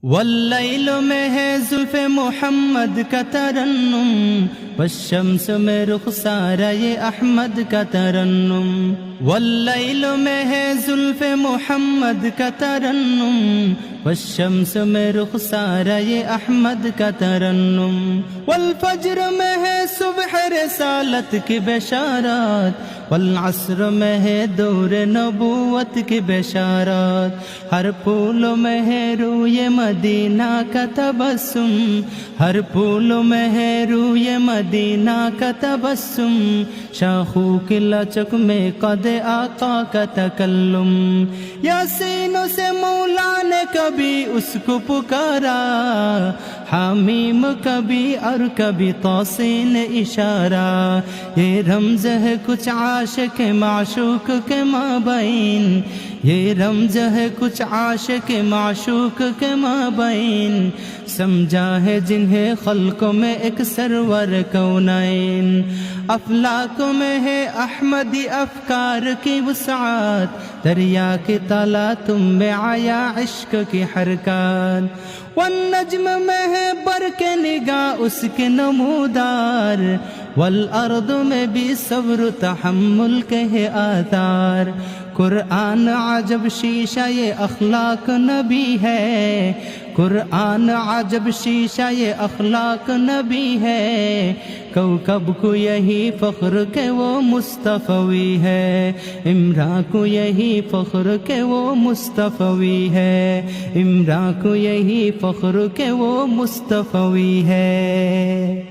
واللیل میں ہے زلف محمد کا ترنم، والشمس میں رخسار یہ احمد کا ترنم۔ واللیل میں ہے زلف محمد کا ترنم، والشمس میں رخسار یہ احمد کا ترنم۔ والفجر میں ہے صبح رسالت کی بشارات، والعصر میں ہے دور نبوت کی بشارات۔ ہر پھول میں ہے روئے مدینہ کا تبسم، ہر پھول میں ہے روئے مدینہ کا تبسم۔ شاخوں کی لچک میں قد آقا کا تکلم، یاسینوں سے مولا نے کبھی اس کو پکارا، حمیم کبھی اور کبھی توسین اشارہ۔ یہ رمز ہے کچھ عاشق معشوق کے مابین، یہ رمز ہے کچھ عاشق معشوق کے مابین۔ سمجھا ہے جنہیں خلق میں ایک سرور کونین، افلاک میں ہے احمدی افکار کی وسعت، دریا کی تالا تم میں آیا عشق کی حرکات۔ والنجم میں ہے برق نگاہ اس کے نمودار، والارض میں بھی صبر و تحمل کے ہے آثار۔ قرآن عجب شیشہ یہ اخلاق نبی ہے، قرآن عجب شیشہ یہ اخلاق نبی ہے۔ کوكب کو یہی فخر کہ وہ مصطفی ہے، عمران کو یہی فخر کہ وہ مصطفی ہے، عمران کو یہی فخر کہ وہ مصطفی ہے۔